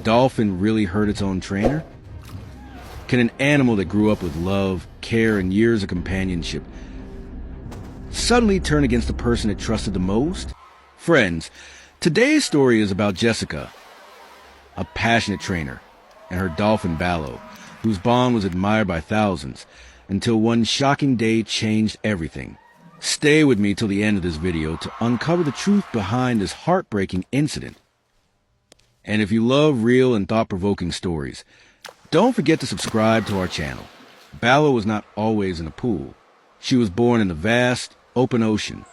dolphin really hurt its own trainer? Can an animal that grew up with love, care, and years of companionship suddenly turn against the person it trusted the most? Friends, today's story is about Jessica, a passionate trainer, and her dolphin Ballo, whose bond was admired by thousands, until one shocking day changed everything. Stay with me till the end of this video to uncover the truth behind this heartbreaking incident. And if you love real and thought-provoking stories, don't forget to subscribe to our channel. Ballo was not always in a pool. She was born in the vast, open ocean.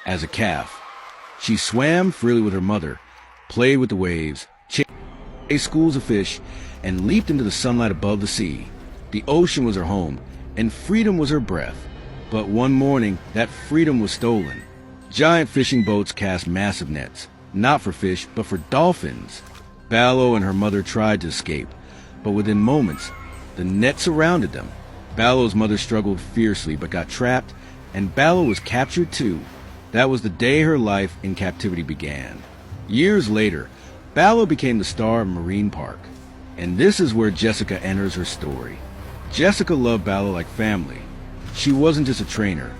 As a calf, she swam freely with her mother, played with the waves, chased schools of fish, and leaped into the sunlight above the sea. The ocean was her home, and freedom was her breath. But one morning, that freedom was stolen. Giant fishing boats cast massive nets, not for fish, but for dolphins. Ballo and her mother tried to escape, but within moments, the net surrounded them. Ballo's mother struggled fiercely, but got trapped, and Ballo was captured too. That was the day her life in captivity began. Years later, Ballo became the star of Marine Park. And this is where Jessica enters her story. Jessica loved Ballo like family. She wasn't just a trainer.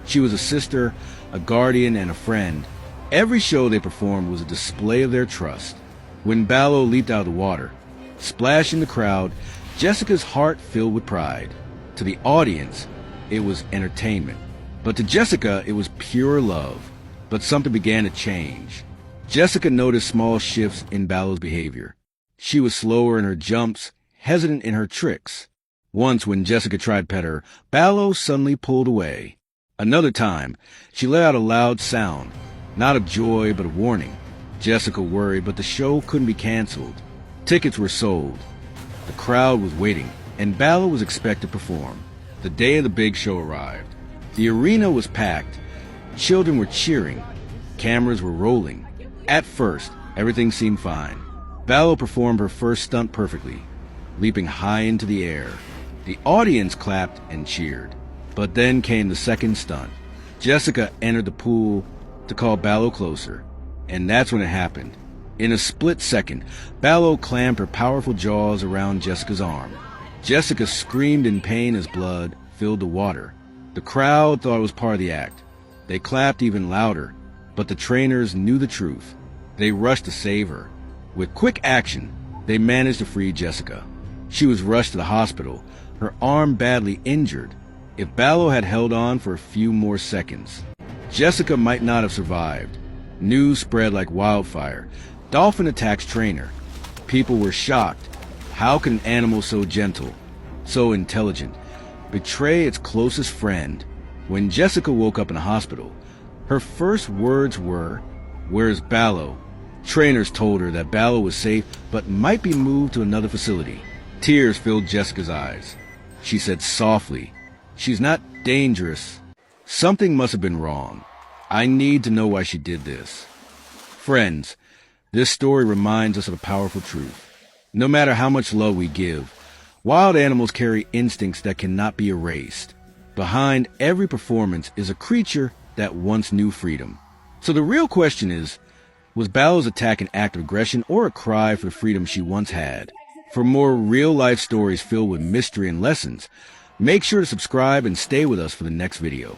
She was a sister, a guardian, and a friend. Every show they performed was a display of their trust. When Ballo leaped out of the water, splashing the crowd, Jessica's heart filled with pride. To the audience, it was entertainment. But to Jessica, it was pure love. But something began to change. Jessica noticed small shifts in Ballo's behavior. She was slower in her jumps, hesitant in her tricks. Once, when Jessica tried to pet her, Ballo suddenly pulled away. Another time, she let out a loud sound, not of joy, but of warning. Jessica worried, but the show couldn't be canceled. Tickets were sold. The crowd was waiting, and Ballo was expected to perform. The day of the big show arrived. The arena was packed. Children were cheering. Cameras were rolling. At first, everything seemed fine. Ballo performed her first stunt perfectly, leaping high into the air. The audience clapped and cheered. But then came the second stunt. Jessica entered the pool to call Ballo closer. And that's when it happened. In a split second, Ballo clamped her powerful jaws around Jessica's arm. Jessica screamed in pain as blood filled the water. The crowd thought it was part of the act. They clapped even louder, but the trainers knew the truth. They rushed to save her. With quick action, they managed to free Jessica. She was rushed to the hospital, her arm badly injured. If Ballo had held on for a few more seconds, Jessica might not have survived. News spread like wildfire. Dolphin attacks trainer. People were shocked. How can an animal so gentle, so intelligent, betray its closest friend? When Jessica woke up in a hospital, her first words were, "Where's Ballo?" Trainers told her that Ballo was safe, but might be moved to another facility. Tears filled Jessica's eyes. She said softly, "She's not dangerous. Something must have been wrong. I need to know why she did this." Friends, this story reminds us of a powerful truth. No matter how much love we give, wild animals carry instincts that cannot be erased. Behind every performance is a creature that once knew freedom. So the real question is, was Ballo's attack an act of aggression or a cry for the freedom she once had? For more real-life stories filled with mystery and lessons, make sure to subscribe and stay with us for the next video.